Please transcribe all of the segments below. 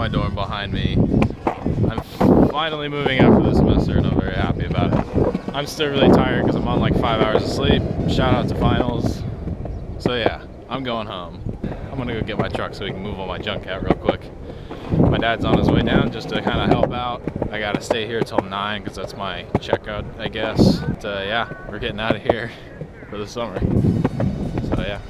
my dorm behind me. I'm finally moving after the semester and I'm very happy about it. I'm still really tired because I'm on like 5 hours of sleep. Shout out to finals. So yeah, I'm going home. I'm gonna go get my truck so we can move all my junk out real quick. My dad's on his way down just to kind of help out. I gotta stay here till 9 because that's my checkout, I guess. But yeah, we're getting out of here for the summer. So yeah.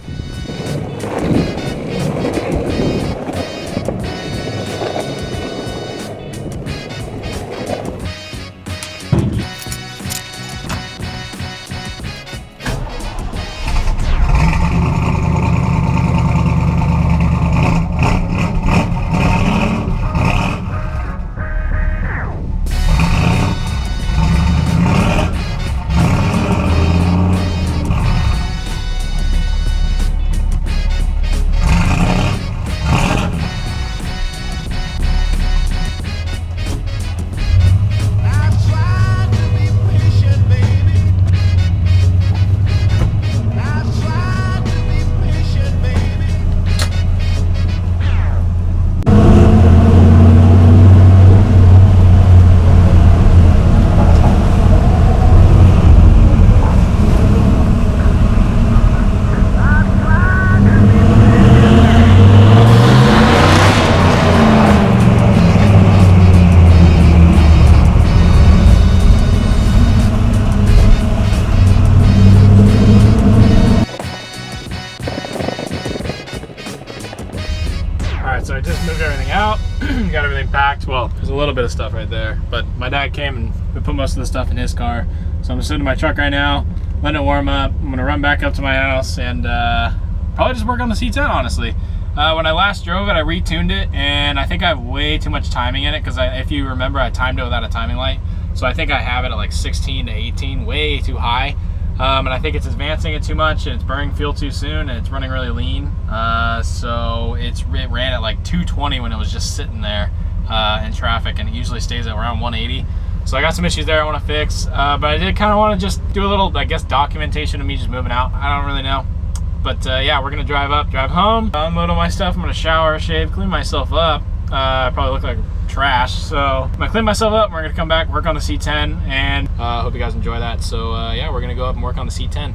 So I just moved everything out, got everything packed. Well, there's a little bit of stuff right there, but my dad came and we put most of the stuff in his car. So I'm sitting in my truck right now, letting it warm up. I'm gonna run back up to my house and probably just work on the C10, honestly. When I last drove it, I retuned it, and I think I have way too much timing in it because if you remember, I timed it without a timing light. So I think I have it at like 16 to 18, way too high. And I think it's advancing it too much and it's burning fuel too soon and it's running really lean. So it ran at like 220 when it was just sitting there in traffic, and it usually stays at around 180. So I got some issues there I want to fix, but I did kind of want to just do a little, I guess, documentation of me just moving out. I don't really know. But yeah, we're gonna drive home, unload all my stuff. I'm gonna shower, shave, clean myself up. I probably look like trash, so I'm gonna clean myself up. We're gonna come back, work on the C10, and hope you guys enjoy that. So yeah, we're gonna go up and work on the C10.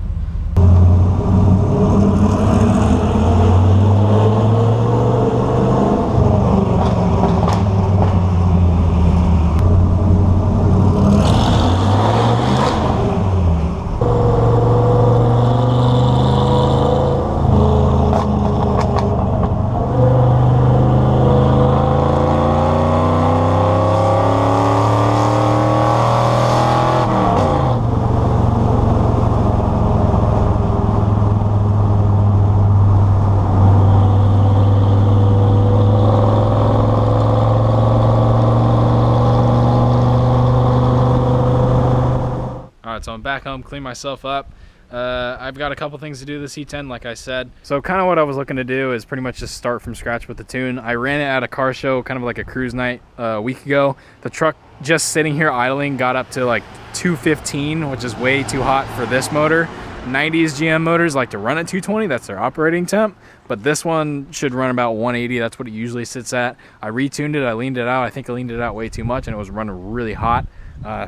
So I'm back home, clean myself up. I've got a couple things to do to the C10, like I said. So kind of what I was looking to do is pretty much just start from scratch with the tune. I ran it at a car show, kind of like a cruise night a week ago. The truck just sitting here idling got up to like 215, which is way too hot for this motor. 90s GM motors like to run at 220, that's their operating temp, but this one should run about 180, that's what it usually sits at. I retuned it, I leaned it out. I think I leaned it out way too much and it was running really hot.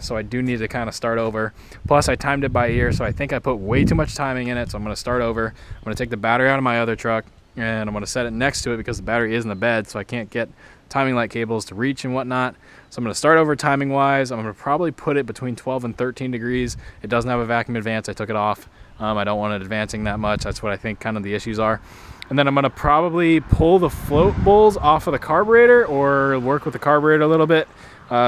So I do need to kind of start over. Plus I timed it by ear, so I think I put way too much timing in it, so I'm going to start over. I'm going to take the battery out of my other truck and I'm going to set it next to it because the battery is in the bed, so I can't get timing light cables to reach and whatnot. So I'm going to start over timing wise. I'm going to probably put it between 12 and 13 degrees. It doesn't have a vacuum advance. I took it off. I don't want it advancing that much. That's what I think kind of the issues are. And then I'm going to probably pull the float bowls off of the carburetor or work with the carburetor a little bit.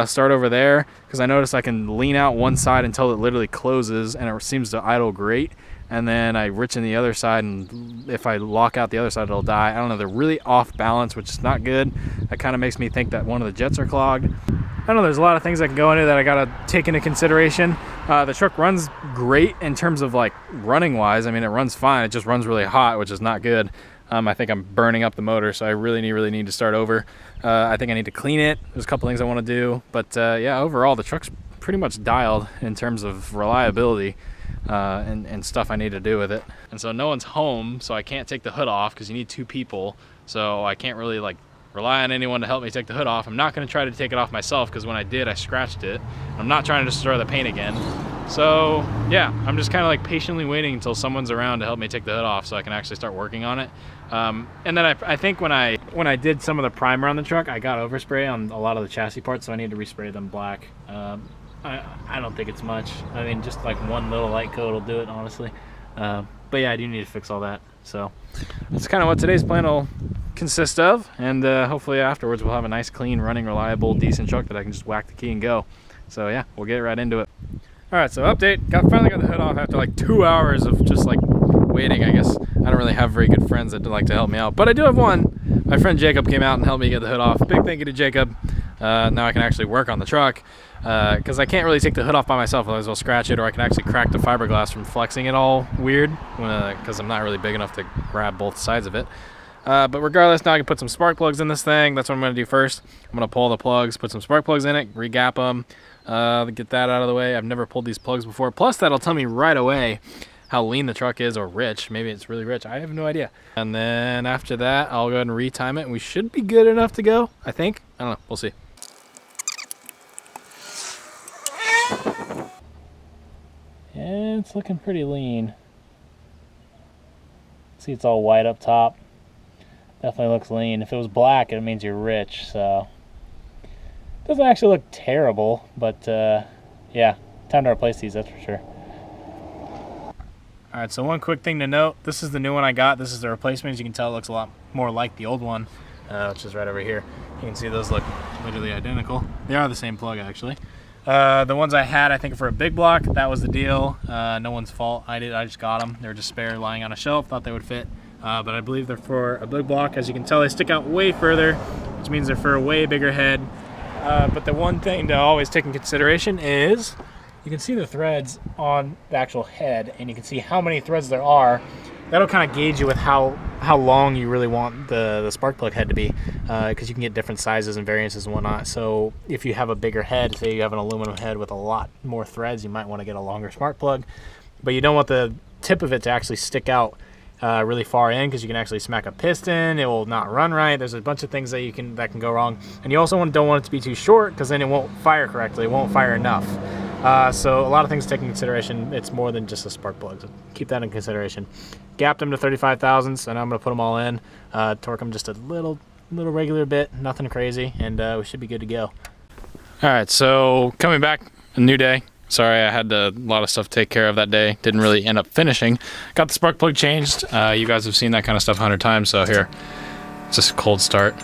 Start over there because I noticed I can lean out one side until it literally closes and it seems to idle great, and then I rich in the other side, and if I lock out the other side it'll die. I don't know, they're really off balance, which is not good. That kind of makes me think that one of the jets are clogged. I don't know, there's a lot of things that can go into that I gotta take into consideration. The truck runs great in terms of like running wise. I mean, it runs fine, it just runs really hot, which is not good. I think I'm burning up the motor, so I really need to start over. I think I need to clean it. There's a couple things I want to do, but yeah, overall the truck's pretty much dialed in terms of reliability and stuff I need to do with it. And so no one's home, so I can't take the hood off because you need two people, so I can't really like rely on anyone to help me take the hood off. I'm not gonna try to take it off myself because when I did, I scratched it. I'm not trying to destroy the paint again. So yeah, I'm just kind of like patiently waiting until someone's around to help me take the hood off so I can actually start working on it. And then I think when I did some of the primer on the truck, I got overspray on a lot of the chassis parts, so I need to respray them black. I don't think it's much. I mean, just like one little light coat will do it, honestly. But yeah, I do need to fix all that. So that's kind of what today's plan will consist of, and hopefully afterwards we'll have a nice, clean, running, reliable, decent truck that I can just whack the key and go. So yeah, we'll get right into it. All right, so update, finally got the hood off after like 2 hours of just like waiting. I guess I don't really have very good friends that like to help me out, but I do have one. My friend Jacob came out and helped me get the hood off. Big thank you to Jacob. Now I can actually work on the truck because I can't really take the hood off by myself, otherwise I'll scratch it, or I can actually crack the fiberglass from flexing it all weird because I'm not really big enough to grab both sides of it. But regardless, now I can put some spark plugs in this thing. That's what I'm going to do first. I'm going to pull the plugs, put some spark plugs in it, re-gap them, get that out of the way. I've never pulled these plugs before. Plus, that'll tell me right away how lean the truck is, or rich. Maybe it's really rich. I have no idea. And then after that, I'll go ahead and retime it, and we should be good enough to go, I think. I don't know. We'll see. Yeah, it's looking pretty lean. See, it's all white up top. Definitely looks lean. If it was black, it means you're rich, so it doesn't actually look terrible, but yeah, time to replace these, that's for sure. All right, so one quick thing to note, this is the new one I got. This is the replacement. As you can tell, it looks a lot more like the old one, which is right over here. You can see those look literally identical. They are the same plug, actually. The ones I had, I think for a big block, that was the deal. No one's fault. I just got them. They were just spare lying on a shelf, thought they would fit. But I believe they're for a big block. As you can tell, they stick out way further, which means they're for a way bigger head. But the one thing to always take in consideration is you can see the threads on the actual head, and you can see how many threads there are. That'll kind of gauge you with how long you really want the spark plug head to be, because you can get different sizes and variances and whatnot. So if you have a bigger head, say you have an aluminum head with a lot more threads, you might want to get a longer spark plug. But you don't want the tip of it to actually stick out really far in, because you can actually smack a piston. It will not run right. There's a bunch of things that can go wrong. And you also don't want it to be too short, because then it won't fire correctly. It won't fire enough. So a lot of things to take in consideration. It's more than just a spark plug, so keep that in consideration. Gapped them to 35 thousandths, and I'm going to put them all in. Torque them just a little regular bit, nothing crazy, and we should be good to go. All right, so coming back, a new day. Sorry, I had a lot of stuff to take care of that day. Didn't really end up finishing. Got the spark plug changed. You guys have seen that kind of stuff 100 times, so here, it's just a cold start.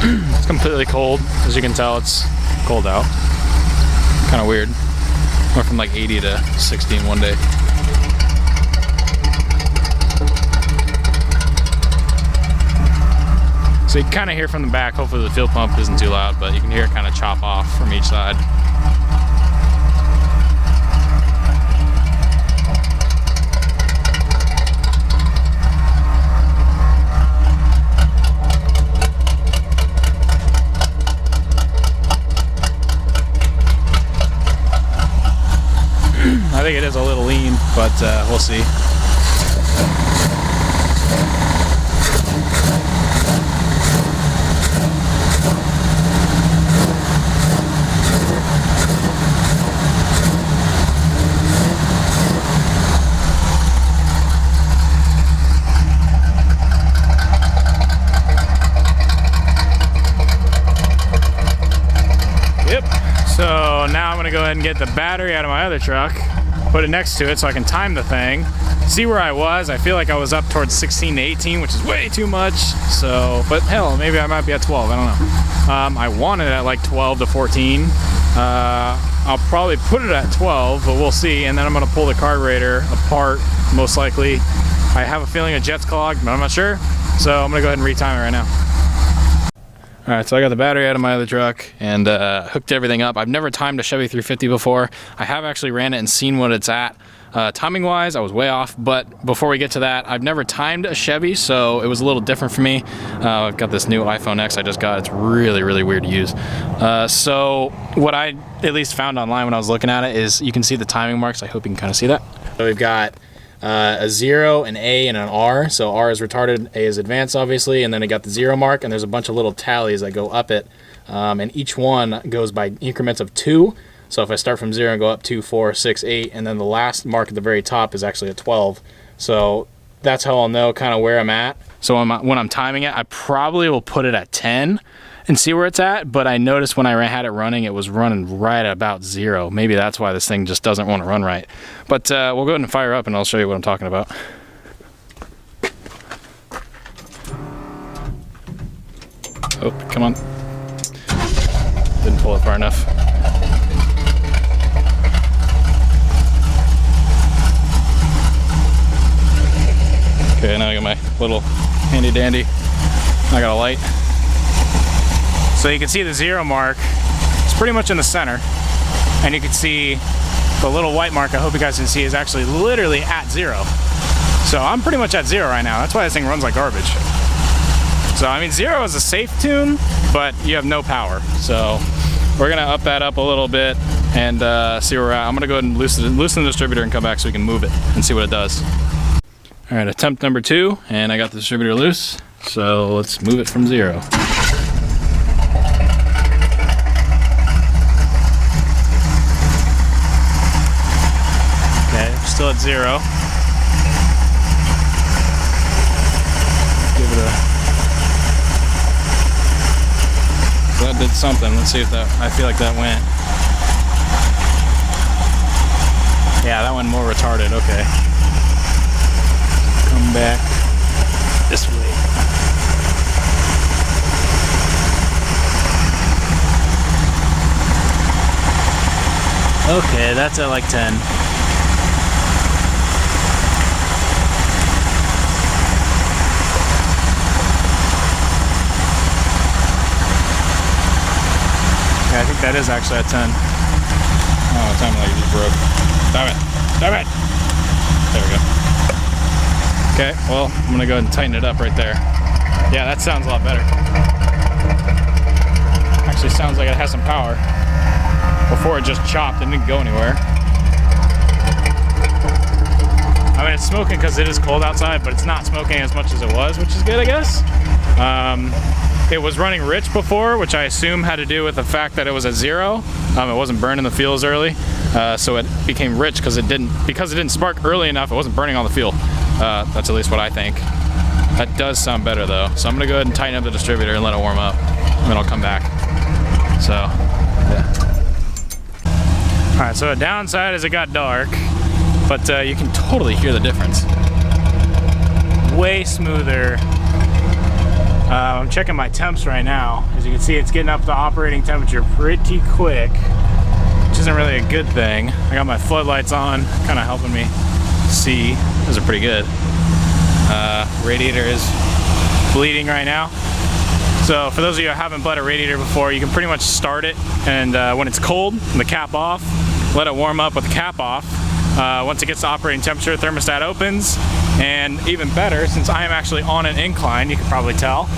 It's completely cold. As you can tell, it's cold out. Kind of weird. Went from like 80 to 60 in one day. So you can kind of hear from the back. Hopefully the fuel pump isn't too loud, but you can hear it kind of chop off from each side. I think it is a little lean, but we'll see. Yep, so now I'm gonna go ahead and get the battery out of my other truck, put it next to it so I can time the thing, see where I was. I feel like I was up towards 16 to 18, which is way too much. So, but hell, maybe I might be at 12, I don't know. I wanted it at like 12 to 14. I'll probably put it at 12, but we'll see. And then I'm gonna pull the carburetor apart, most likely. I have a feeling a jet's clogged, but I'm not sure. So I'm gonna go ahead and retime it right now. All right, so I got the battery out of my other truck and hooked everything up. I've never timed a Chevy 350 before. I have actually ran it and seen what it's at. Timing wise, I was way off, but before we get to that, I've never timed a Chevy, so it was a little different for me. I've got this new iPhone X I just got. It's really weird to use. So what I at least found online when I was looking at it is you can see the timing marks. I hope you can kind of see that. So we've got a 0, an A, and an R. So R is retarded, A is advanced, obviously, and then I got the 0 mark, and there's a bunch of little tallies that go up it, and each one goes by increments of 2. So if I start from 0 and go up 2, 4, 6, 8, and then the last mark at the very top is actually a 12. So that's how I'll know kind of where I'm at. So when I'm timing it, I probably will put it at 10 and see where it's at, but I noticed when I had it running, it was running right about 0. Maybe that's why this thing just doesn't want to run right. But we'll go ahead and fire up and I'll show you what I'm talking about. Oh, come on. Didn't pull it far enough. Okay, now I got my little handy dandy. I got a light. So you can see the 0 mark. It's pretty much in the center. And you can see the little white mark, I hope you guys can see, is actually literally at 0. So I'm pretty much at 0 right now. That's why this thing runs like garbage. So I mean, 0 is a safe tune, but you have no power. So we're gonna up that up a little bit and see where we're at. I'm gonna go ahead and loosen the distributor and come back so we can move it and see what it does. All right, attempt number 2, and I got the distributor loose. So let's move it from 0. Okay, still at 0. Give it a... So that did something. Let's see if that... I feel like that went... Yeah, that went more retarded. Okay. Come back this way. Okay, that's at like 10. Yeah, I think that is actually at 10. Oh, time like it just broke. Damn it. Damn it. There we go. Okay, well, I'm gonna go ahead and tighten it up right there. Yeah, that sounds a lot better. Actually sounds like it has some power. Before it just chopped and didn't go anywhere. I mean, it's smoking because it is cold outside, but it's not smoking as much as it was, which is good, I guess. It was running rich before, which I assume had to do with the fact that it was at 0. It wasn't burning the fuel as early, so it became rich because it didn't spark early enough. It wasn't burning all the fuel. That's at least what I think. That does sound better though. So I'm gonna go ahead and tighten up the distributor and let it warm up, and then I'll come back. So, yeah. All right, so a downside is it got dark, but you can totally hear the difference. Way smoother. I'm checking my temps right now. As you can see, it's getting up to operating temperature pretty quick, which isn't really a good thing. I got my floodlights on, kind of helping me see. Those are pretty good. Radiator is bleeding right now. So for those of you who haven't bled a radiator before, you can pretty much start it, and when it's cold, the cap off, let it warm up with the cap off. Once it gets to operating temperature, thermostat opens, and even better, since I am actually on an incline, you can probably tell,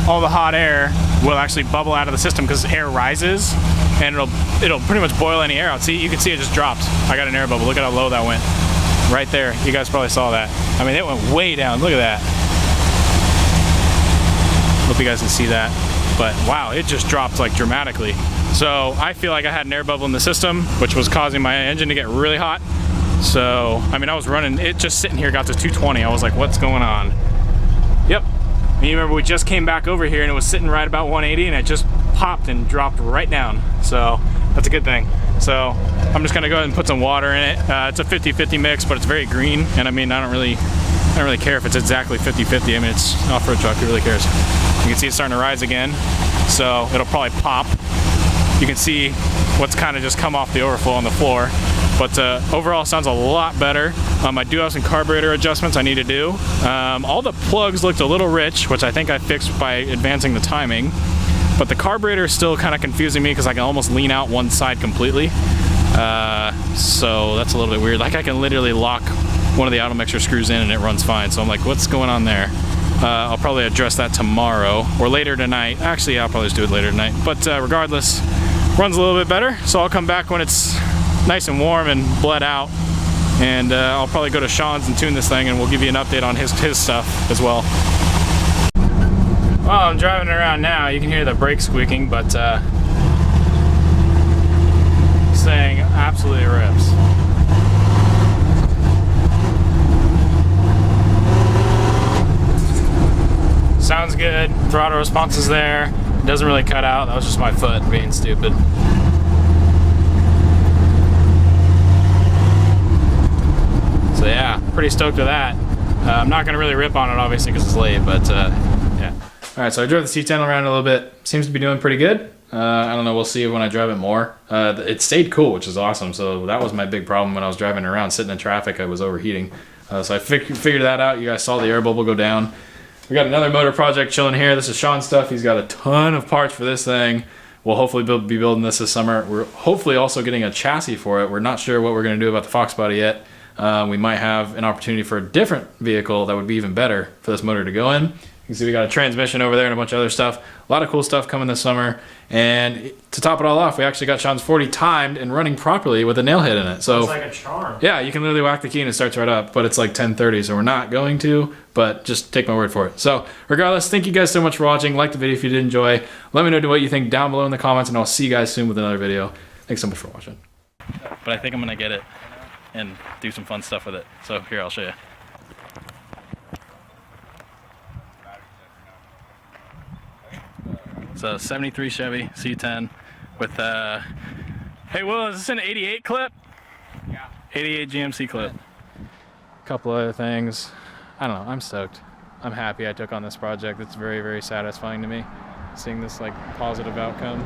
all the hot air will actually bubble out of the system because air rises, and it'll pretty much boil any air out. See, you can see it just dropped. I got an air bubble. Look at how low that went. Right there. You guys probably saw that. I mean, it went way down. Look at that. Hope you guys can see that. But wow, it just dropped like dramatically. So I feel like I had an air bubble in the system, which was causing my engine to get really hot. So, I mean, I was running, it just sitting here got to 220. I was like, what's going on? Yep. And you remember we just came back over here and it was sitting right about 180 and it just popped and dropped right down. So that's a good thing. So I'm just gonna go ahead and put some water in it. It's a 50-50 mix, but it's very green. And I mean, I don't really care if it's exactly 50-50. I mean, it's an off-road truck, who really cares? You can see it's starting to rise again. So it'll probably pop. You can see what's kind of just come off the overflow on the floor. But overall sounds a lot better. I do have some carburetor adjustments I need to do. All the plugs looked a little rich, which I think I fixed by advancing the timing. But the carburetor is still kind of confusing me because I can almost lean out one side completely. So that's a little bit weird. Like I can literally lock one of the auto mixer screws in and it runs fine. So I'm like, what's going on there? I'll probably address that tomorrow or later tonight. Actually, I'll probably just do it later tonight. But regardless, runs a little bit better. So I'll come back when it's nice and warm and bled out and I'll probably go to Sean's and tune this thing, and we'll give you an update on his stuff as well. Well, I'm driving around now. You can hear the brakes squeaking, but this thing absolutely rips. Sounds good. Throttle response is there. It doesn't really cut out. That was just my foot being stupid. So yeah, pretty stoked with that. I'm not gonna really rip on it obviously because it's late, but yeah. All right, so I drove the C10 around a little bit. Seems to be doing pretty good. I don't know, we'll see when I drive it more. It stayed cool, which is awesome. So that was my big problem when I was driving around, sitting in traffic, I was overheating. So I figured that out. You guys saw the air bubble go down. We got another motor project chilling here. This is Sean's stuff. He's got a ton of parts for this thing. We'll hopefully be building this summer. We're hopefully also getting a chassis for it. We're not sure what we're gonna do about the Fox body yet. We might have an opportunity for a different vehicle that would be even better for this motor to go in. You can see we got a transmission over there and a bunch of other stuff. A lot of cool stuff coming this summer. And to top it all off, we actually got Sean's 40 timed and running properly with a nail head in it. So it's like a charm. Yeah, you can literally whack the key and it starts right up, but it's like 10:30, so we're not going to, but just take my word for it. So regardless, thank you guys so much for watching. Like the video if you did enjoy. Let me know what you think down below in the comments, and I'll see you guys soon with another video. Thanks so much for watching. But I think I'm gonna get it and do some fun stuff with it. So here, I'll show you. It's a 73 Chevy C10 with hey Will, is this an 88 clip? Yeah. 88 GMC clip. A couple other things. I don't know, I'm stoked. I'm happy I took on this project. It's very, very satisfying to me, seeing this like positive outcome.